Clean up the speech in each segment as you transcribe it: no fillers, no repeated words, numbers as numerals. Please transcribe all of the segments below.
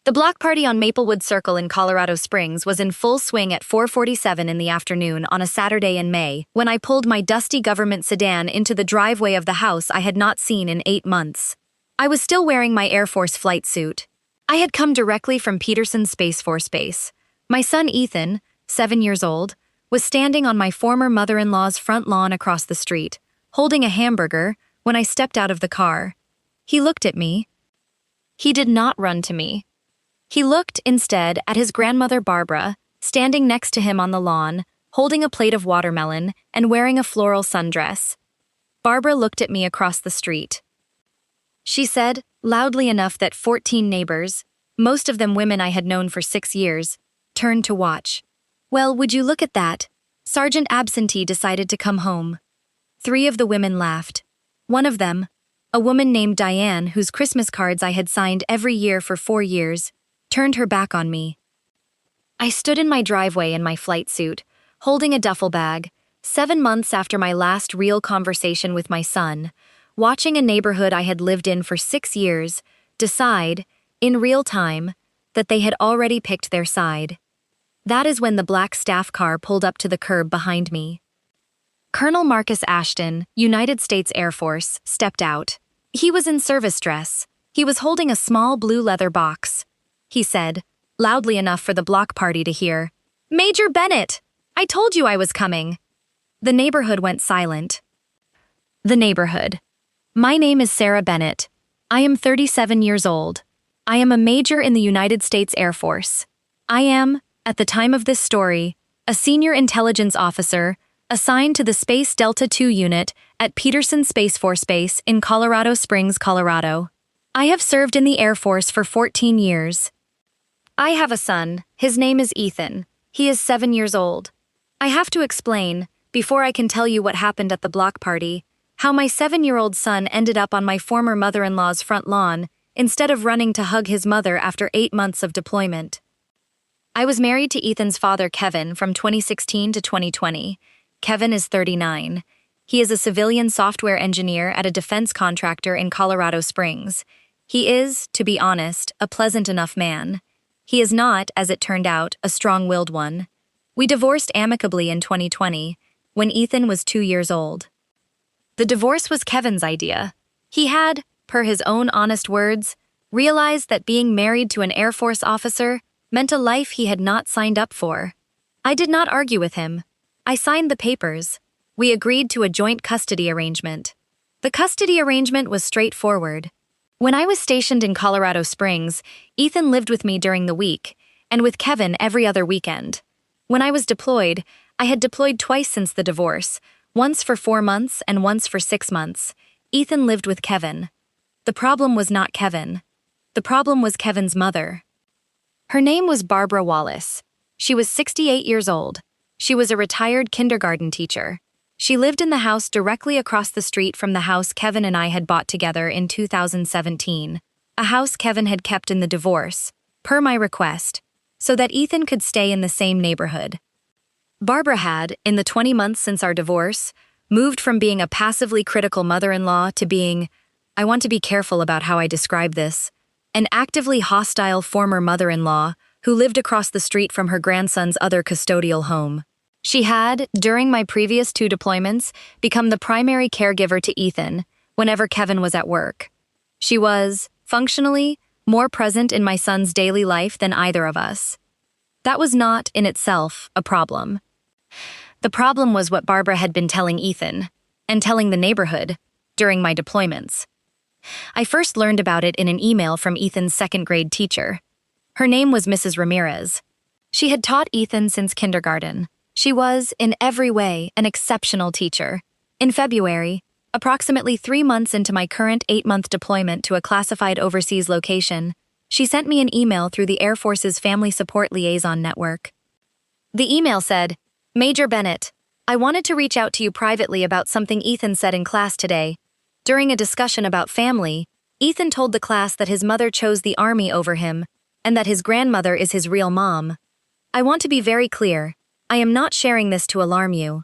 The block party on Maplewood Circle in Colorado Springs was in full swing at 4:47 in the afternoon on a Saturday in May when I pulled my dusty government sedan into the driveway of the house I had not seen in 8 months. I was still wearing my Air Force flight suit. I had come directly from Peterson Space Force Base. My son Ethan, 7 years old, was standing on my former mother-in-law's front lawn across the street, holding a hamburger, when I stepped out of the car. He looked at me. He did not run to me. He looked, instead, at his grandmother Barbara, standing next to him on the lawn, holding a plate of watermelon and wearing a floral sundress. Barbara looked at me across the street. She said, loudly enough that 14 neighbors, most of them women I had known for 6 years, turned to watch. "Well, would you look at that? Sergeant Absentee decided to come home." 3 of the women laughed. One of them, a woman named Diane, whose Christmas cards I had signed every year for 4 years, turned her back on me. I stood in my driveway in my flight suit, holding a duffel bag, 7 months after my last real conversation with my son, watching a neighborhood I had lived in for 6 years decide, in real time, that they had already picked their side. That is when the black staff car pulled up to the curb behind me. Colonel Marcus Ashton, United States Air Force, stepped out. He was in service dress. He was holding a small blue leather box. He said, loudly enough for the block party to hear, "Major Bennett! I told you I was coming." The neighborhood went silent. The neighborhood. My name is Sarah Bennett. I am 37 years old. I am a major in the United States Air Force. I am, at the time of this story, a senior intelligence officer assigned to the Space Delta II unit at Peterson Space Force Base in Colorado Springs, Colorado. I have served in the Air Force for 14 years. I have a son. His name is Ethan. He is 7 years old. I have to explain, before I can tell you what happened at the block party, how my 7-year-old son ended up on my former mother-in-law's front lawn instead of running to hug his mother after 8 months of deployment. I was married to Ethan's father, Kevin, from 2016 to 2020. Kevin is 39. He is a civilian software engineer at a defense contractor in Colorado Springs. He is, to be honest, a pleasant enough man. He is not, as it turned out, a strong-willed one. We divorced amicably in 2020, when Ethan was 2 years old. The divorce was Kevin's idea. He had, per his own honest words, realized that being married to an Air Force officer meant a life he had not signed up for. I did not argue with him. I signed the papers. We agreed to a joint custody arrangement. The custody arrangement was straightforward. When I was stationed in Colorado Springs, Ethan lived with me during the week, and with Kevin every other weekend. When I was deployed, I had deployed twice since the divorce, once for 4 months and once for 6 months. Ethan lived with Kevin. The problem was not Kevin. The problem was Kevin's mother. Her name was Barbara Wallace. She was 68 years old. She was a retired kindergarten teacher. She lived in the house directly across the street from the house Kevin and I had bought together in 2017, a house Kevin had kept in the divorce, per my request, so that Ethan could stay in the same neighborhood. Barbara had, in the 20 months since our divorce, moved from being a passively critical mother-in-law to being, I want to be careful about how I describe this, an actively hostile former mother-in-law who lived across the street from her grandson's other custodial home. She had, during my previous 2 deployments, become the primary caregiver to Ethan whenever Kevin was at work. She was, functionally, more present in my son's daily life than either of us. That was not, in itself, a problem. The problem was what Barbara had been telling Ethan, and telling the neighborhood, during my deployments. I first learned about it in an email from Ethan's 2nd grade teacher. Her name was Mrs. Ramirez. She had taught Ethan since kindergarten. She was, in every way, an exceptional teacher. In February, approximately 3 months into my current 8-month deployment to a classified overseas location, she sent me an email through the Air Force's Family Support Liaison Network. The email said, "Major Bennett, I wanted to reach out to you privately about something Ethan said in class today. During a discussion about family, Ethan told the class that his mother chose the Army over him, and that his grandmother is his real mom. I want to be very clear. I am not sharing this to alarm you.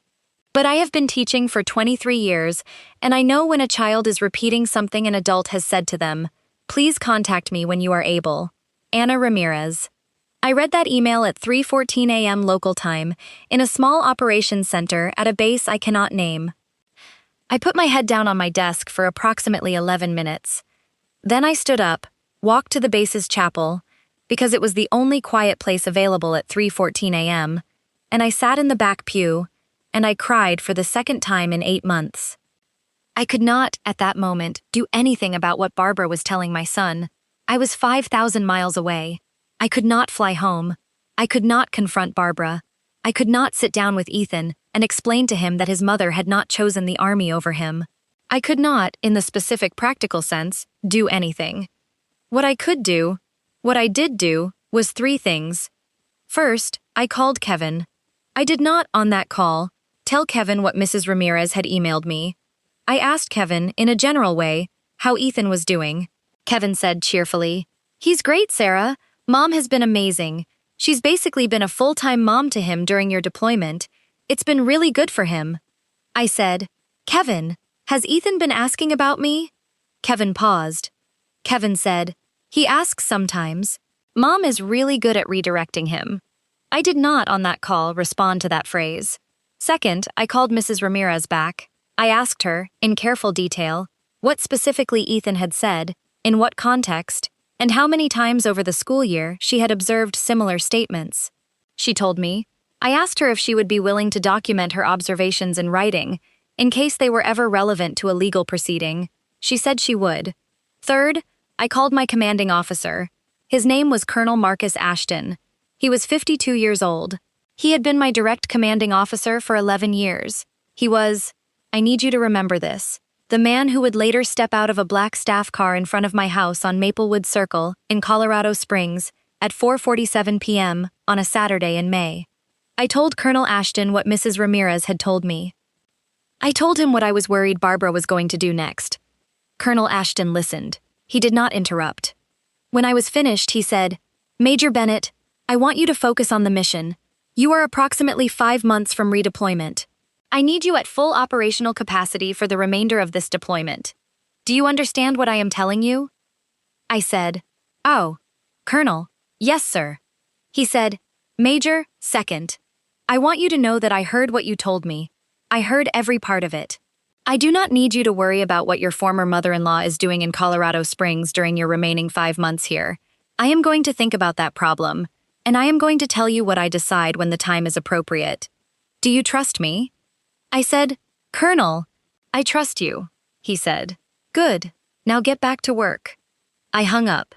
But I have been teaching for 23 years, and I know when a child is repeating something an adult has said to them. Please contact me when you are able. Anna Ramirez. I read that email at 3:14 a.m. local time in a small operations center at a base I cannot name. I put my head down on my desk for approximately 11 minutes. Then I stood up, walked to the base's chapel, because it was the only quiet place available at 3:14 a.m., and I sat in the back pew, and I cried for the second time in 8 months. I could not, at that moment, do anything about what Barbara was telling my son. I was 5,000 miles away. I could not fly home. I could not confront Barbara. I could not sit down with Ethan and explain to him that his mother had not chosen the army over him. I could not, in the specific practical sense, do anything. What I could do, what I did do, was 3 things. First, I called Kevin. I did not, on that call, tell Kevin what Mrs. Ramirez had emailed me. I asked Kevin, in a general way, how Ethan was doing. Kevin said cheerfully, "He's great, Sarah. Mom has been amazing. She's basically been a full-time mom to him during your deployment. It's been really good for him." I said, "Kevin, has Ethan been asking about me?" Kevin paused. Kevin said, "He asks sometimes. Mom is really good at redirecting him." I did not, on that call, respond to that phrase. Second, I called Mrs. Ramirez back. I asked her, in careful detail, what specifically Ethan had said, in what context, and how many times over the school year she had observed similar statements. She told me. I asked her if she would be willing to document her observations in writing, in case they were ever relevant to a legal proceeding. She said she would. Third, I called my commanding officer. His name was Colonel Marcus Ashton. He was 52 years old. He had been my direct commanding officer for 11 years. He was, I need you to remember this, the man who would later step out of a black staff car in front of my house on Maplewood Circle in Colorado Springs at 4:47 p.m. on a Saturday in May. I told Colonel Ashton what Mrs. Ramirez had told me. I told him what I was worried Barbara was going to do next. Colonel Ashton listened. He did not interrupt. When I was finished, he said, "Major Bennett, I want you to focus on the mission. You are approximately 5 months from redeployment. I need you at full operational capacity for the remainder of this deployment. Do you understand what I am telling you?" I said, "Oh, Colonel, yes, sir." He said, "Major, second. I want you to know that I heard what you told me. I heard every part of it. I do not need you to worry about what your former mother-in-law is doing in Colorado Springs during your remaining 5 months here. I am going to think about that problem, and I am going to tell you what I decide when the time is appropriate. Do you trust me?" I said, "Colonel, I trust you," he said. "Good. Now get back to work." I hung up.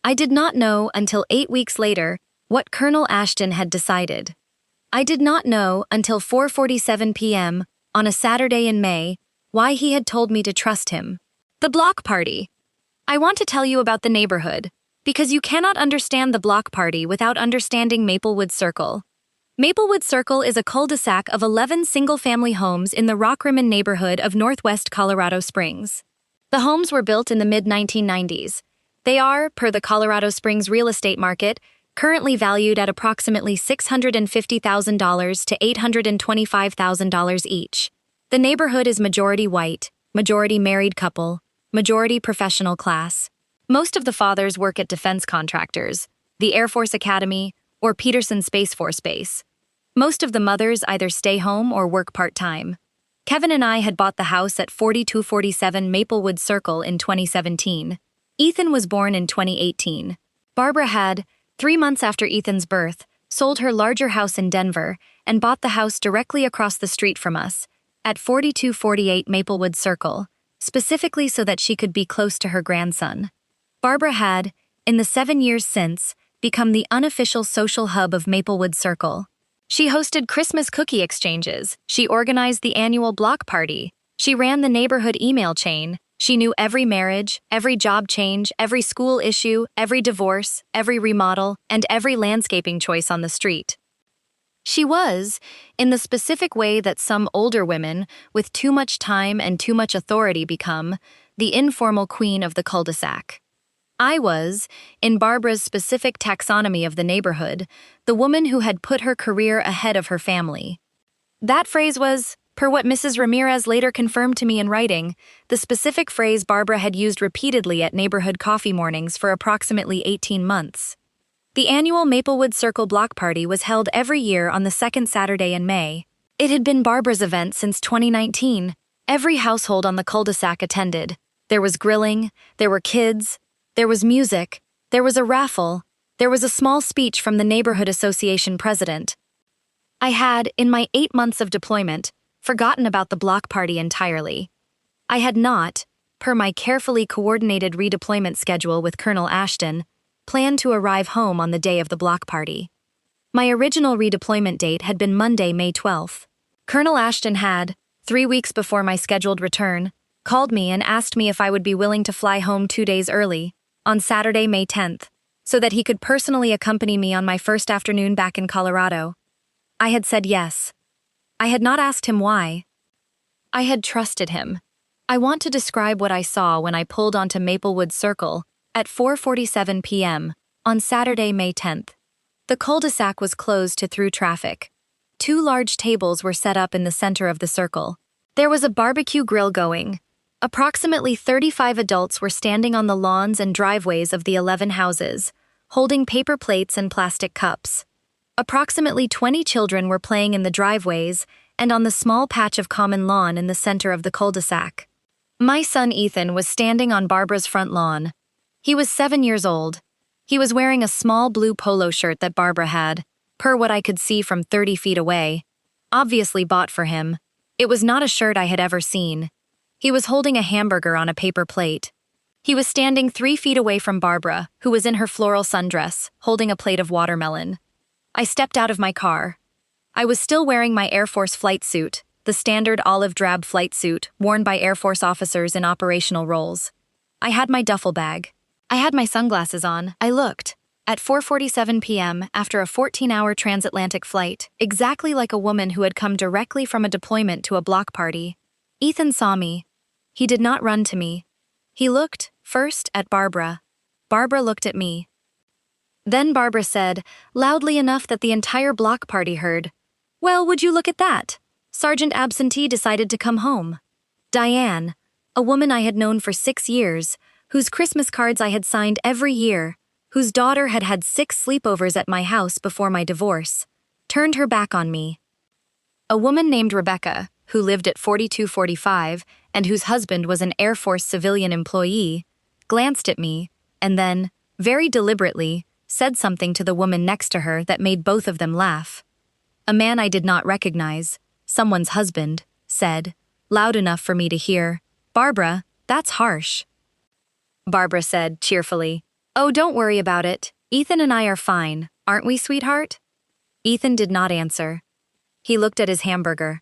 I did not know until 8 weeks later what Colonel Ashton had decided. I did not know until 4:47 p.m. on a Saturday in May why he had told me to trust him. The block party. I want to tell you about the neighborhood, because you cannot understand the block party without understanding Maplewood Circle. Maplewood Circle is a cul-de-sac of 11 single-family homes in the Rockrimmon neighborhood of northwest Colorado Springs. The homes were built in the mid-1990s. They are, per the Colorado Springs real estate market, currently valued at approximately $650,000 to $825,000 each. The neighborhood is majority white, majority married couple, majority professional class. Most of the fathers work at defense contractors, the Air Force Academy, or Peterson Space Force Base. Most of the mothers either stay home or work part-time. Kevin and I had bought the house at 4247 Maplewood Circle in 2017. Ethan was born in 2018. Barbara had, 3 months after Ethan's birth, sold her larger house in Denver and bought the house directly across the street from us, at 4248 Maplewood Circle, specifically so that she could be close to her grandson. Barbara had, in the 7 years since, become the unofficial social hub of Maplewood Circle. She hosted Christmas cookie exchanges, she organized the annual block party, she ran the neighborhood email chain, she knew every marriage, every job change, every school issue, every divorce, every remodel, and every landscaping choice on the street. She was, in the specific way that some older women with too much time and too much authority become, the informal queen of the cul-de-sac. I was, in Barbara's specific taxonomy of the neighborhood, the woman who had put her career ahead of her family. That phrase was, per what Mrs. Ramirez later confirmed to me in writing, the specific phrase Barbara had used repeatedly at neighborhood coffee mornings for approximately 18 months. The annual Maplewood Circle block party was held every year on the second Saturday in May. It had been Barbara's event since 2019. Every household on the cul-de-sac attended. There was grilling, there were kids, there was music, there was a raffle, there was a small speech from the neighborhood association president. I had, in my 8 months of deployment, forgotten about the block party entirely. I had not, per my carefully coordinated redeployment schedule with Colonel Ashton, planned to arrive home on the day of the block party. My original redeployment date had been Monday, May 12th. Colonel Ashton had, 3 weeks before my scheduled return, called me and asked me if I would be willing to fly home 2 days early, on Saturday, May 10th, so that he could personally accompany me on my first afternoon back in Colorado. I had said yes. I had not asked him why. I had trusted him. I want to describe what I saw when I pulled onto Maplewood Circle at 4:47 p.m. on Saturday, May 10th. The cul-de-sac was closed to through traffic. 2 large tables were set up in the center of the circle. There was a barbecue grill going. Approximately 35 adults were standing on the lawns and driveways of the 11 houses, holding paper plates and plastic cups. Approximately 20 children were playing in the driveways and on the small patch of common lawn in the center of the cul-de-sac. My son Ethan was standing on Barbara's front lawn. He was 7 years old. He was wearing a small blue polo shirt that Barbara had, per what I could see from 30 feet away. Obviously bought for him. It was not a shirt I had ever seen. He was holding a hamburger on a paper plate. He was standing 3 feet away from Barbara, who was in her floral sundress, holding a plate of watermelon. I stepped out of my car. I was still wearing my Air Force flight suit, the standard olive drab flight suit worn by Air Force officers in operational roles. I had my duffel bag. I had my sunglasses on. I looked. At 4:47 p.m., after a 14-hour transatlantic flight, exactly like a woman who had come directly from a deployment to a block party. Ethan saw me. He did not run to me. He looked, first, at Barbara. Barbara looked at me. Then Barbara said, loudly enough that the entire block party heard, "Well, would you look at that? Sergeant Absentee decided to come home." Diane, a woman I had known for 6 years, whose Christmas cards I had signed every year, whose daughter had had 6 sleepovers at my house before my divorce, turned her back on me. A woman named Rebecca, who lived at 4245 and whose husband was an Air Force civilian employee, glanced at me and then, very deliberately, said something to the woman next to her that made both of them laugh. A man I did not recognize, someone's husband, said, loud enough for me to hear, "Barbara, that's harsh." Barbara said, cheerfully, "Oh, don't worry about it. Ethan and I are fine, aren't we, sweetheart?" Ethan did not answer. He looked at his hamburger.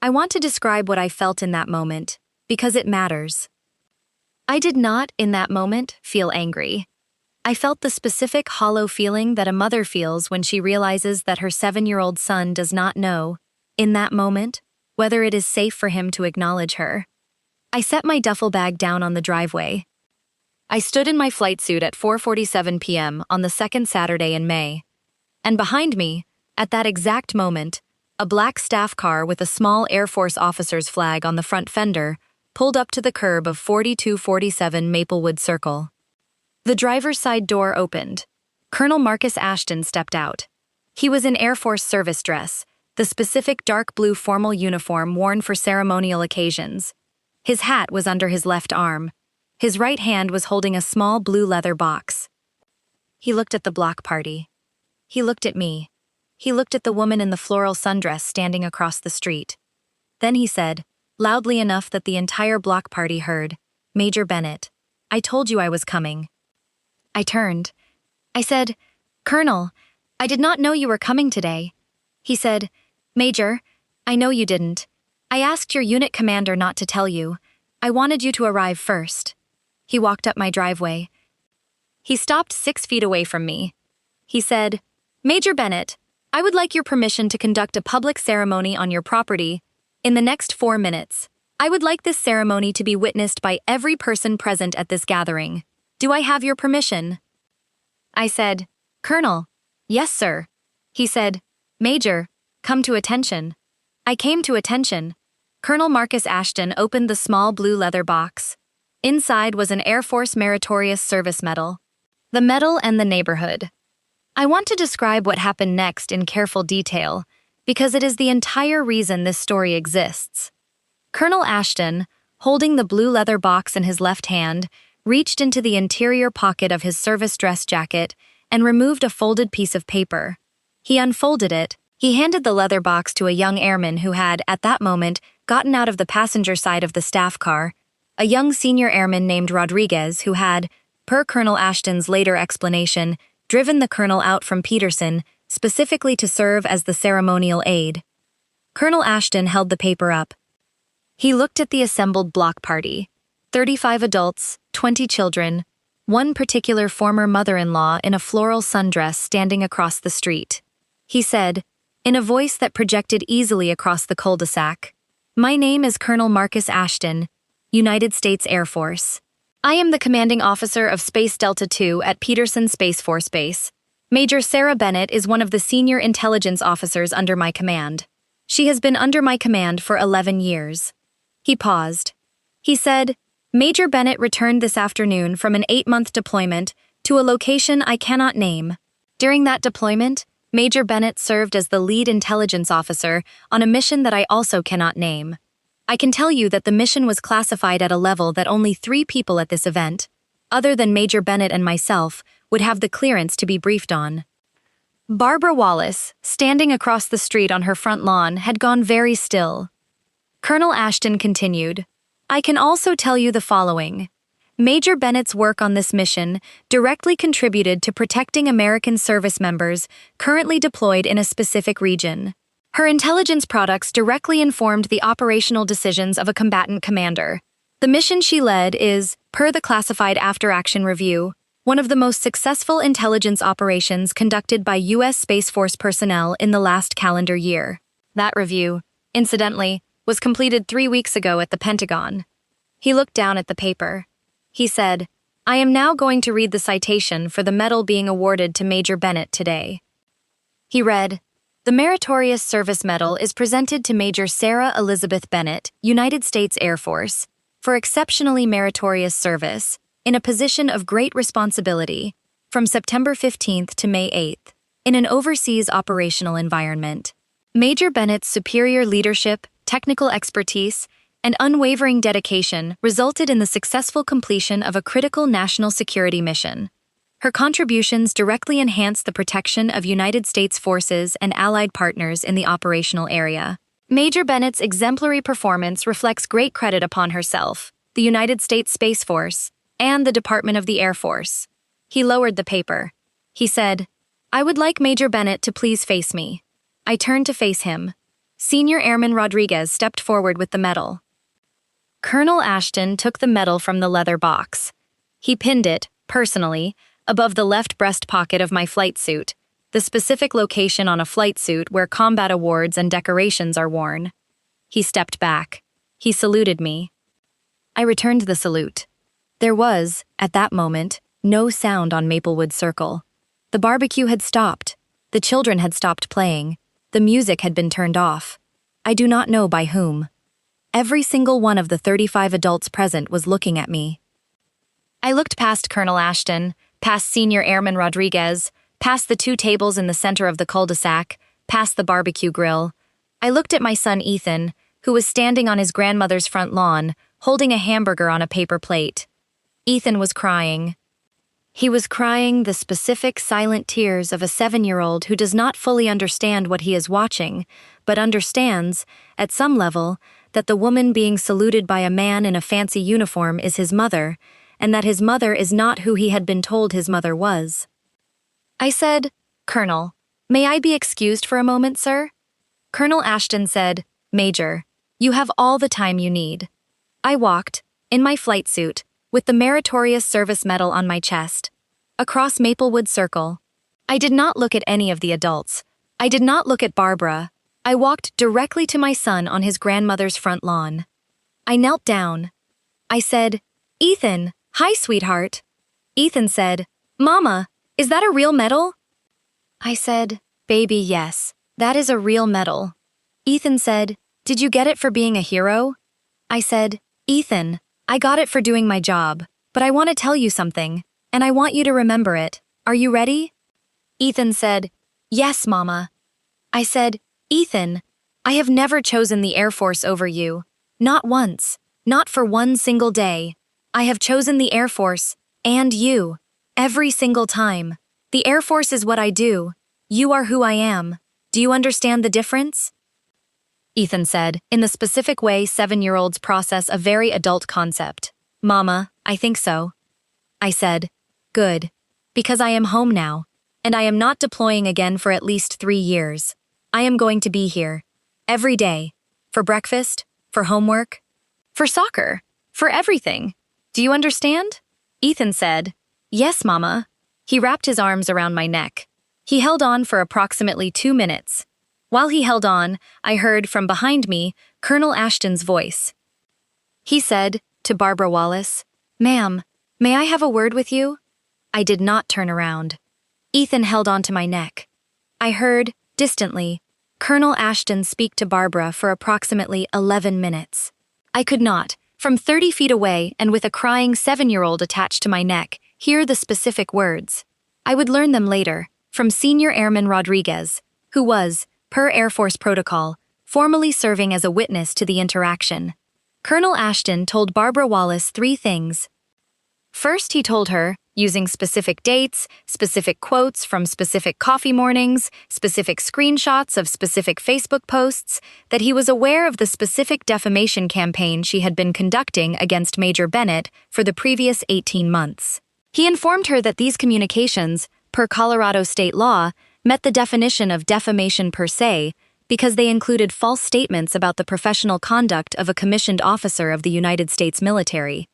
I want to describe what I felt in that moment, because it matters. I did not, in that moment, feel angry. I felt the specific hollow feeling that a mother feels when she realizes that her 7-year-old son does not know, in that moment, whether it is safe for him to acknowledge her. I set my duffel bag down on the driveway. I stood in my flight suit at 4:47 p.m. on the second Saturday in May. And behind me, at that exact moment, a black staff car with a small Air Force officer's flag on the front fender pulled up to the curb of 4247 Maplewood Circle. The driver's side door opened. Colonel Marcus Ashton stepped out. He was in Air Force service dress, the specific dark blue formal uniform worn for ceremonial occasions. His hat was under his left arm. His right hand was holding a small blue leather box. He looked at the block party. He looked at me. He looked at the woman in the floral sundress standing across the street. Then he said, loudly enough that the entire block party heard, "Major Bennett, I told you I was coming." I turned. I said, "Colonel, I did not know you were coming today." He said, "Major, I know you didn't. I asked your unit commander not to tell you. I wanted you to arrive first." He walked up my driveway. He stopped 6 feet away from me. He said, "Major Bennett, I would like your permission to conduct a public ceremony on your property in the next 4 minutes. I would like this ceremony to be witnessed by every person present at this gathering. Do I have your permission?" I said, "Colonel, yes, sir." He said, "Major, come to attention." I came to attention. Colonel Marcus Ashton opened the small blue leather box. Inside was an Air Force Meritorious Service Medal. The medal and the neighborhood. I want to describe what happened next in careful detail, because it is the entire reason this story exists. Colonel Ashton, holding the blue leather box in his left hand, reached into the interior pocket of his service dress jacket and removed a folded piece of paper. He unfolded it. He handed the leather box to a young airman who had, at that moment, gotten out of the passenger side of the staff car, a young senior airman named Rodriguez who had, per Colonel Ashton's later explanation, driven the colonel out from Peterson specifically to serve as the ceremonial aide. Colonel Ashton held the paper up. He looked at the assembled block party. 35 adults, 20 children, one particular former mother-in-law in a floral sundress standing across the street. He said, in a voice that projected easily across the cul-de-sac, "My name is Colonel Marcus Ashton, United States Air Force. I am the commanding officer of Space Delta II at Peterson Space Force Base. Major Sarah Bennett is one of the senior intelligence officers under my command. She has been under my command for 11 years. He paused. He said, Major Bennett returned this afternoon from an 8-month deployment to a location I cannot name. During that deployment, Major Bennett served as the lead intelligence officer on a mission that I also cannot name. I can tell you that the mission was classified at a level that only 3 people at this event, other than Major Bennett and myself, would have the clearance to be briefed on. Barbara Wallace, standing across the street on her front lawn, had gone very still. Colonel Ashton continued, I can also tell you the following. Major Bennett's work on this mission directly contributed to protecting American service members currently deployed in a specific region. Her intelligence products directly informed the operational decisions of a combatant commander. The mission she led is, per the classified after-action review, one of the most successful intelligence operations conducted by U.S. Space Force personnel in the last calendar year. That review, incidentally, was completed 3 weeks ago at the Pentagon. He looked down at the paper. He said, I am now going to read the citation for the medal being awarded to Major Bennett today. He read, The Meritorious Service Medal is presented to Major Sarah Elizabeth Bennett, United States Air Force, for exceptionally meritorious service, in a position of great responsibility, from September 15th to May 8th, in an overseas operational environment. Major Bennett's superior leadership, technical expertise, and unwavering dedication resulted in the successful completion of a critical national security mission. Her contributions directly enhanced the protection of United States forces and allied partners in the operational area. Major Bennett's exemplary performance reflects great credit upon herself, the United States Space Force, and the Department of the Air Force. He lowered the paper. He said, I would like Major Bennett to please face me. I turned to face him. Senior Airman Rodriguez stepped forward with the medal. Colonel Ashton took the medal from the leather box. He pinned it, personally, above the left breast pocket of my flight suit, the specific location on a flight suit where combat awards and decorations are worn. He stepped back. He saluted me. I returned the salute. There was, at that moment, no sound on Maplewood Circle. The barbecue had stopped. The children had stopped playing. The music had been turned off. I do not know by whom. Every single one of the 35 adults present was looking at me. I looked past Colonel Ashton, past Senior Airman Rodriguez, past the 2 tables in the center of the cul-de-sac, past the barbecue grill. I looked at my son Ethan, who was standing on his grandmother's front lawn, holding a hamburger on a paper plate. Ethan was crying. He was crying the specific silent tears of a 7-year-old who does not fully understand what he is watching, but understands, at some level, that the woman being saluted by a man in a fancy uniform is his mother, and that his mother is not who he had been told his mother was. I said, Colonel, may I be excused for a moment, sir? Colonel Ashton said, Major, you have all the time you need. I walked, in my flight suit, with the Meritorious Service Medal on my chest, across Maplewood Circle. I did not look at any of the adults. I did not look at Barbara. I walked directly to my son on his grandmother's front lawn. I knelt down. I said, Ethan, hi, sweetheart. Ethan said, Mama, is that a real medal? I said, Baby, yes, that is a real medal. Ethan said, Did you get it for being a hero? I said, Ethan, I got it for doing my job, but I want to tell you something, and I want you to remember it. Are you ready? Ethan said, "Yes, Mama." I said, "Ethan, I have never chosen the Air Force over you. Not once. Not for one single day. I have chosen the Air Force, and you. Every single time. The Air Force is what I do. You are who I am. Do you understand the difference?" Ethan said, in the specific way 7-year-olds process a very adult concept. "Mama, I think so." I said, "Good. Because I am home now, and I am not deploying again for at least 3 years. I am going to be here. Every day. For breakfast, for homework, for soccer, for everything. Do you understand?" Ethan said, "Yes, Mama." He wrapped his arms around my neck. He held on for approximately 2 minutes. While he held on, I heard from behind me Colonel Ashton's voice. He said to Barbara Wallace, "Ma'am, may I have a word with you?" I did not turn around. Ethan held on to my neck. I heard, distantly, Colonel Ashton speak to Barbara for approximately 11 minutes. I could not, from 30 feet away and with a crying 7-year-old attached to my neck, hear the specific words. I would learn them later, from Senior Airman Rodriguez, who was, per Air Force protocol, formally serving as a witness to the interaction. Colonel Ashton told Barbara Wallace 3 things. First, he told her, using specific dates, specific quotes from specific coffee mornings, specific screenshots of specific Facebook posts, that he was aware of the specific defamation campaign she had been conducting against Major Bennett for the previous 18 months. He informed her that these communications, per Colorado state law, met the definition of defamation per se because they included false statements about the professional conduct of a commissioned officer of the United States military.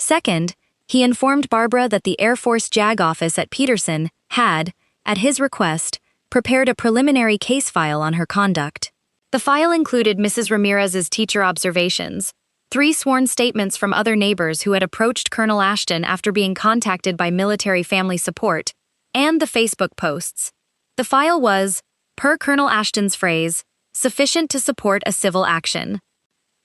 Second, he informed Barbara that the Air Force JAG office at Peterson had, at his request, prepared a preliminary case file on her conduct. The file included Mrs. Ramirez's teacher observations, 3 sworn statements from other neighbors who had approached Colonel Ashton after being contacted by military family support, and the Facebook posts. The file was, per Colonel Ashton's phrase, sufficient to support a civil action.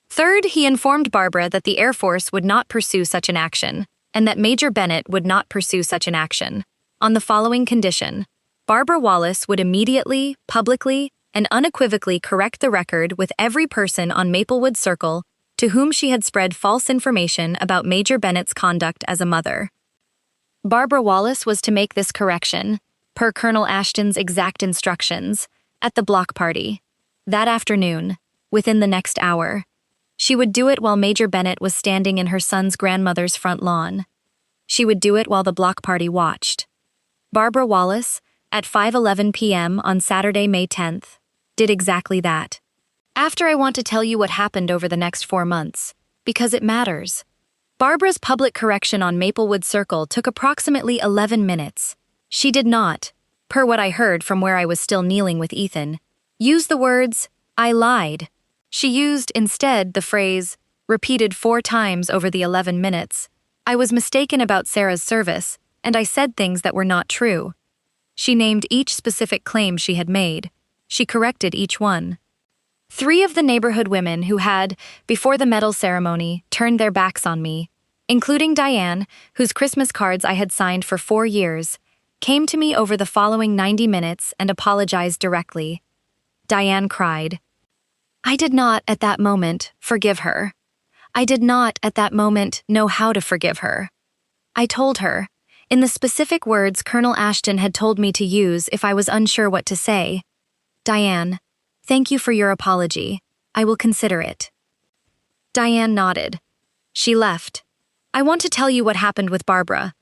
Third, he informed Barbara that the Air Force would not pursue such an action, and that Major Bennett would not pursue such an action, on the following condition. Barbara Wallace would immediately, publicly, and unequivocally correct the record with every person on Maplewood Circle to whom she had spread false information about Major Bennett's conduct as a mother. Barbara Wallace was to make this correction, per Colonel Ashton's exact instructions, at the block party. That afternoon, within the next hour. She would do it while Major Bennett was standing in her son's grandmother's front lawn. She would do it while the block party watched. Barbara Wallace, at 5:11 p.m. on Saturday, May 10th, did exactly that. After, I want to tell you what happened over the next 4 months, because it matters. Barbara's public correction on Maplewood Circle took approximately 11 minutes. She did not, per what I heard from where I was still kneeling with Ethan, use the words, "I lied." She used, instead, the phrase, repeated 4 times over the 11 minutes, "I was mistaken about Sarah's service, and I said things that were not true." She named each specific claim she had made. She corrected each one. 3 of the neighborhood women who had, before the medal ceremony, turned their backs on me, including Diane, whose Christmas cards I had signed for 4 years, came to me over the following 90 minutes and apologized directly. Diane cried. I did not, at that moment, forgive her. I did not, at that moment, know how to forgive her. I told her, in the specific words Colonel Ashton had told me to use if I was unsure what to say, "Diane, thank you for your apology. I will consider it." Diane nodded. She left. I want to tell you what happened with Barbara.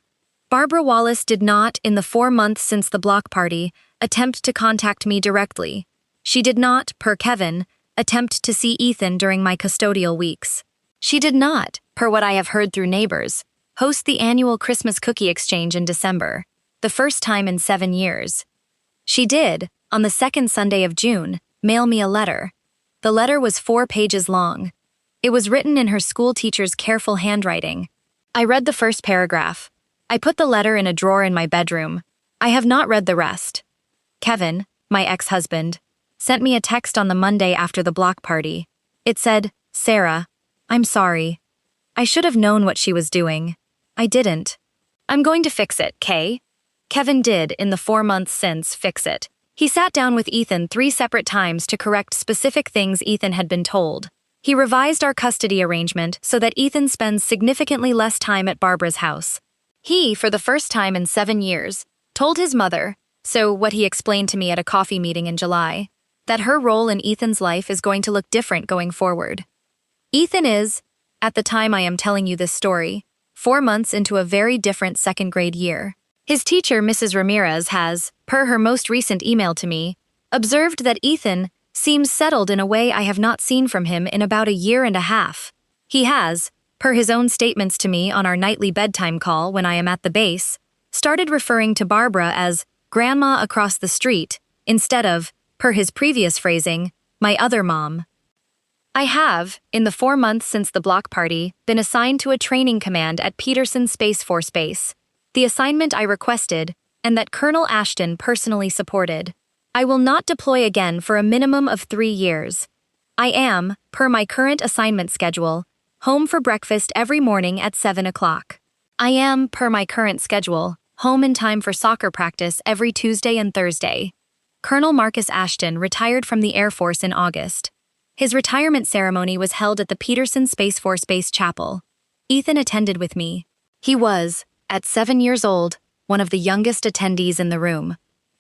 Barbara Wallace did not, in the 4 months since the block party, attempt to contact me directly. She did not, per Kevin, attempt to see Ethan during my custodial weeks. She did not, per what I have heard through neighbors, host the annual Christmas cookie exchange in December, the first time in 7 years. She did, on the 2nd Sunday of June, mail me a letter. The letter was 4 pages long. It was written in her school teacher's careful handwriting. I read the first paragraph. I put the letter in a drawer in my bedroom. I have not read the rest. Kevin, my ex-husband, sent me a text on the Monday after the block party. It said, "Sarah, I'm sorry. I should have known what she was doing. I didn't. I'm going to fix it, Kay. Kevin did, in the 4 months since, fix it. He sat down with Ethan 3 separate times to correct specific things Ethan had been told. He revised our custody arrangement so that Ethan spends significantly less time at Barbara's house. He, for the first time in 7 years, told his mother, so what he explained to me at a coffee meeting in July, that her role in Ethan's life is going to look different going forward. Ethan is, at the time I am telling you this story, 4 months into a very different second grade year. His teacher, Mrs. Ramirez, has, per her most recent email to me, observed that Ethan seems settled in a way I have not seen from him in about a year and a half. He has, per his own statements to me on our nightly bedtime call when I am at the base, started referring to Barbara as Grandma across the street, instead of, per his previous phrasing, my other mom. I have, in the 4 months since the block party, been assigned to a training command at Peterson Space Force Base, the assignment I requested, and that Colonel Ashton personally supported. I will not deploy again for a minimum of 3 years. I am, per my current assignment schedule, home for breakfast every morning at 7 o'clock. I am, per my current schedule, home in time for soccer practice every Tuesday and Thursday. Colonel Marcus Ashton retired from the Air Force in August. His retirement ceremony was held at the Peterson Space Force Base Chapel. Ethan attended with me. He was, at 7 years old, one of the youngest attendees in the room.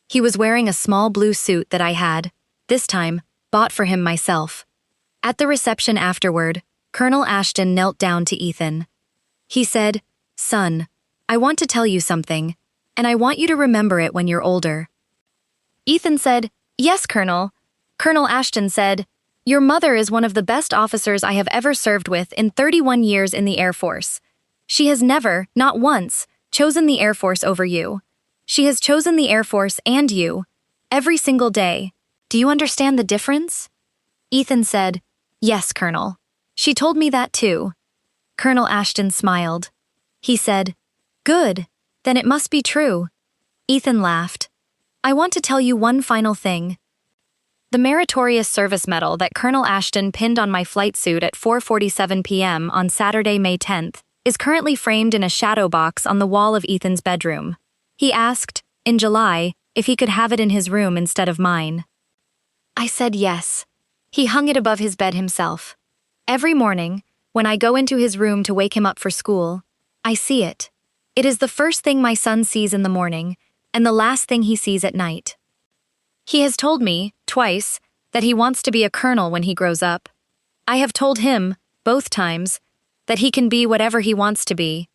He was wearing a small blue suit that I had, this time, bought for him myself. At the reception afterward, Colonel Ashton knelt down to Ethan. He said, "Son, I want to tell you something, and I want you to remember it when you're older." Ethan said, "Yes, Colonel." Colonel Ashton said, "Your mother is one of the best officers I have ever served with in 31 years in the Air Force. She has never, not once, chosen the Air Force over you. She has chosen the Air Force and you, every single day. Do you understand the difference?" Ethan said, "Yes, Colonel. She told me that too." Colonel Ashton smiled. He said, "Good, then it must be true." Ethan laughed. "I want to tell you one final thing. The Meritorious Service Medal that Colonel Ashton pinned on my flight suit at 4:47 p.m. on Saturday, May 10th, is currently framed in a shadow box on the wall of Ethan's bedroom. He asked, in July, if he could have it in his room instead of mine. I said yes. He hung it above his bed himself. Every morning, when I go into his room to wake him up for school, I see it. It is the first thing my son sees in the morning, and the last thing he sees at night. He has told me, twice, that he wants to be a colonel when he grows up. I have told him, both times, that he can be whatever he wants to be.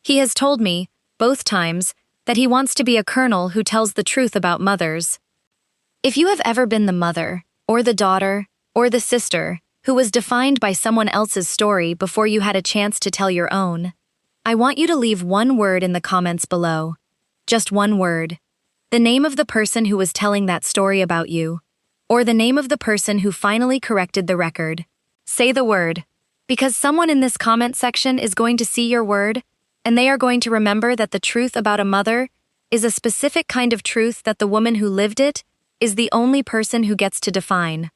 He has told me, both times, that he wants to be a colonel who tells the truth about mothers. If you have ever been the mother, or the daughter, or the sister, who was defined by someone else's story before you had a chance to tell your own, I want you to leave one word in the comments below. Just one word. The name of the person who was telling that story about you, or the name of the person who finally corrected the record. Say the word, because someone in this comment section is going to see your word, and they are going to remember that the truth about a mother is a specific kind of truth that the woman who lived it is the only person who gets to define.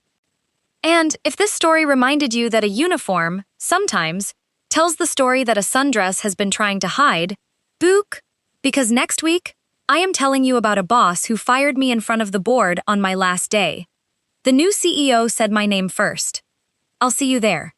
And if this story reminded you that a uniform, sometimes, tells the story that a sundress has been trying to hide, book, because next week, I am telling you about a boss who fired me in front of the board on my last day. The new CEO said my name first. I'll see you there.